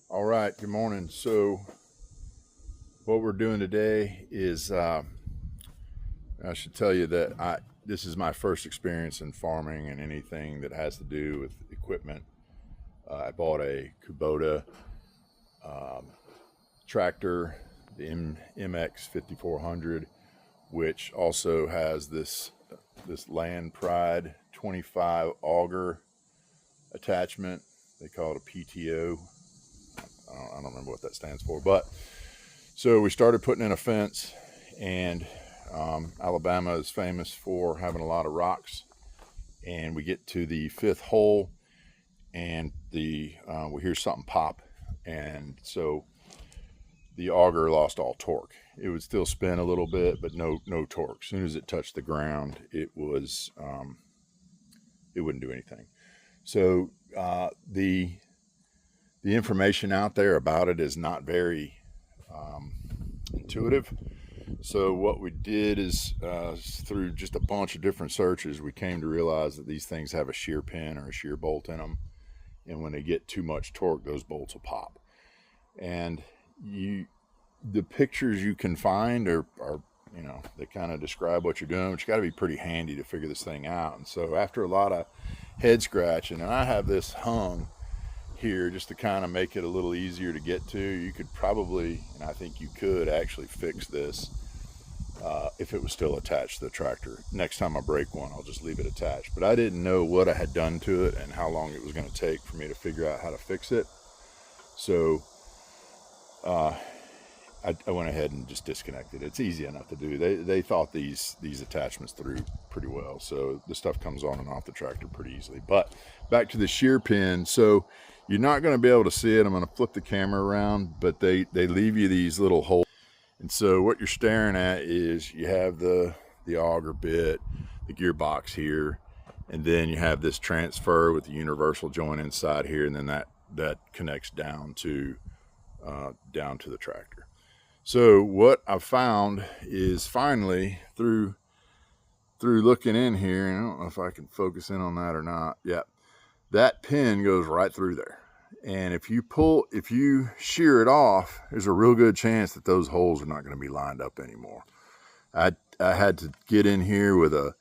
All right, good morning. So what we're doing today is I should tell you that this is my first experience in farming and anything that has to do with equipment. I bought a Kubota tractor, the MX 5400, which also has this Land Pride 25 auger attachment. They call it a PTO. I don't remember what that stands for, but so we started putting in a fence, and Alabama is famous for having a lot of rocks, and we get to the fifth hole and we hear something pop, and so the auger lost all torque. It would still spin a little bit, but no torque. As soon as it touched the ground, it wouldn't do anything. So the information out there about it is not very intuitive. So what we did is through just a bunch of different searches, we came to realize that these things have a shear pin or a shear bolt in them, and when they get too much torque, those bolts will pop. And the pictures you can find are they kind of describe what you're doing, but you got to be pretty handy to figure this thing out. And so after a lot of head scratching, and I have this hung here just to kind of make it a little easier to get to, you could probably, and I think you could actually fix this if it was still attached to the tractor. Next time I break one, I'll just leave it attached. But I didn't know what I had done to it and how long it was going to take for me to figure out how to fix it. So I went ahead and just disconnected. It's easy enough to do. They thought these attachments through pretty well, so the stuff comes on and off the tractor pretty easily. But back to the shear pin. So you're not going to be able to see it. I'm going to flip the camera around, but they leave you these little holes. And so what you're staring at is you have the auger bit, the gearbox here, and then you have this transfer with the universal joint inside here, and then that connects down to the tractor. So what I found is finally through looking in here, and I don't know if I can focus in on that or not. Yeah, that pin goes right through there. And if you shear it off, there's a real good chance that those holes are not going to be lined up anymore. I had to get in here with a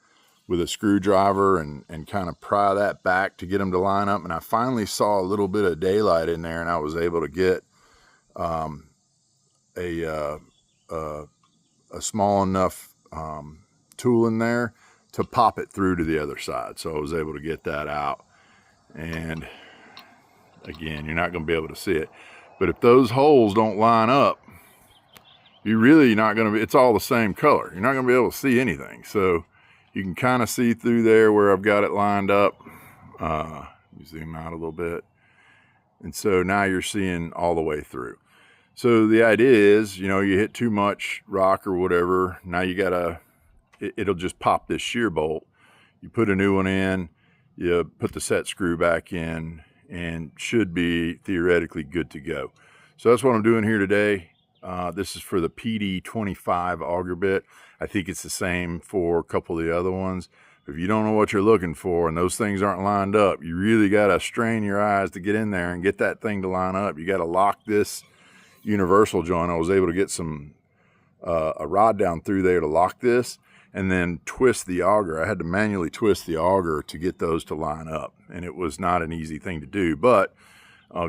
screwdriver and kind of pry that back to get them to line up. And I finally saw a little bit of daylight in there, and I was able to get a small enough tool in there to pop it through to the other side. So I was able to get that out, and again, you're not going to be able to see it, but if those holes don't line up, you're really not going to be, it's all the same color, you're not going to be able to see anything. So you can kind of see through there where I've got it lined up. You zoom out a little bit, and so now you're seeing all the way through. So the idea is, you hit too much rock or whatever, now you gotta, it'll just pop this shear bolt. You put a new one in, you put the set screw back in, and should be theoretically good to go. So that's what I'm doing here today. This is for the PD25 auger bit. I think it's the same for a couple of the other ones. If you don't know what you're looking for and those things aren't lined up, you really gotta strain your eyes to get in there and get that thing to line up. You gotta lock this universal joint. I was able to get a rod down through there to lock this, and then twist the auger. I had to manually twist the auger to get those to line up, and it was not an easy thing to do. But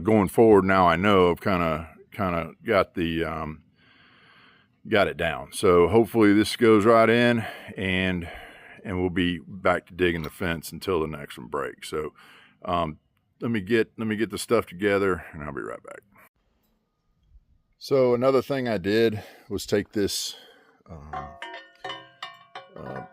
going forward, now I know I've kind of got it down. So hopefully this goes right in, and we'll be back to digging the fence until the next one breaks. So let me get the stuff together, and I'll be right back. So another thing I did was take this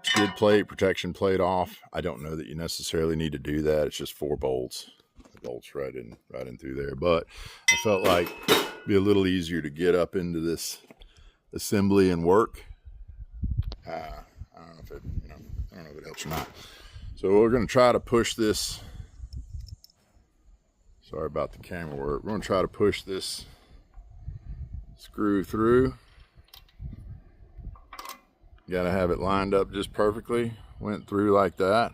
skid plate, protection plate off. I don't know that you necessarily need to do that. It's just 4 bolts. The bolts right in through there. But I felt like it'd be a little easier to get up into this assembly and work. I don't know if it helps or not. So we're going to try to push this. Sorry about the camera work. We're going to try to push this screw through. Got to have it lined up just perfectly. Went through like that.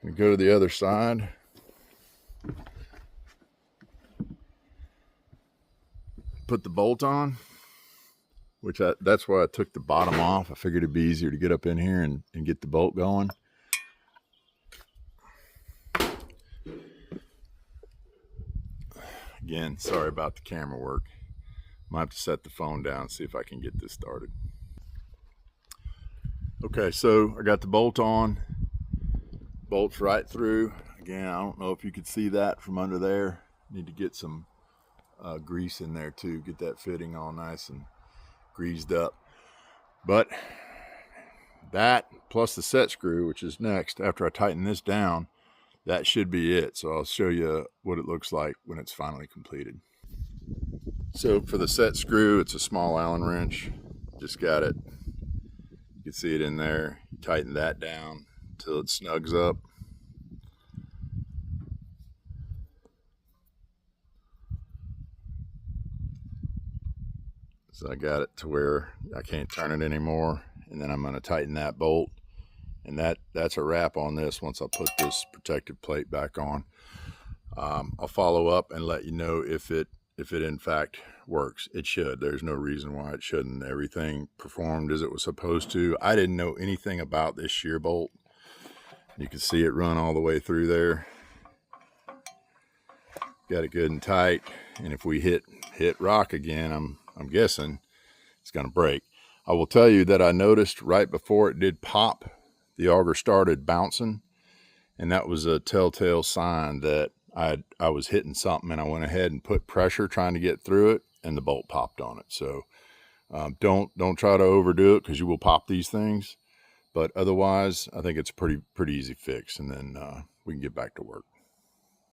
And go to the other side. put the bolt on, which that's why I took the bottom off. I figured it'd be easier to get up in here and get the bolt going. Again, sorry about the camera work. Might have to set the phone down and see if I can get this started. Okay, so I got the bolt on. Bolts right through. Again, I don't know if you could see that from under there. Need to get some grease in there too. Get that fitting all nice and greased up. But that plus the set screw, which is next after I tighten this down, that should be it. So I'll show you what it looks like when it's finally completed. So for the set screw, it's a small Allen wrench. Just got it. You can see it in there. You tighten that down until it snugs up. So I got it to where I can't turn it anymore. And then I'm going to tighten that bolt. And that's a wrap on this once I put this protective plate back on. I'll follow up and let you know if it in fact works. It should. There's no reason why it shouldn't. Everything performed as it was supposed to. I didn't know anything about this shear bolt. You can see it run all the way through there. Got it good and tight. And if we hit rock again, I'm guessing it's going to break. I will tell you that I noticed right before it did pop, the auger started bouncing, and that was a telltale sign that I was hitting something, and I went ahead and put pressure trying to get through it, and the bolt popped on it. So don't try to overdo it, because you will pop these things. But otherwise, I think it's a pretty easy fix, and then we can get back to work.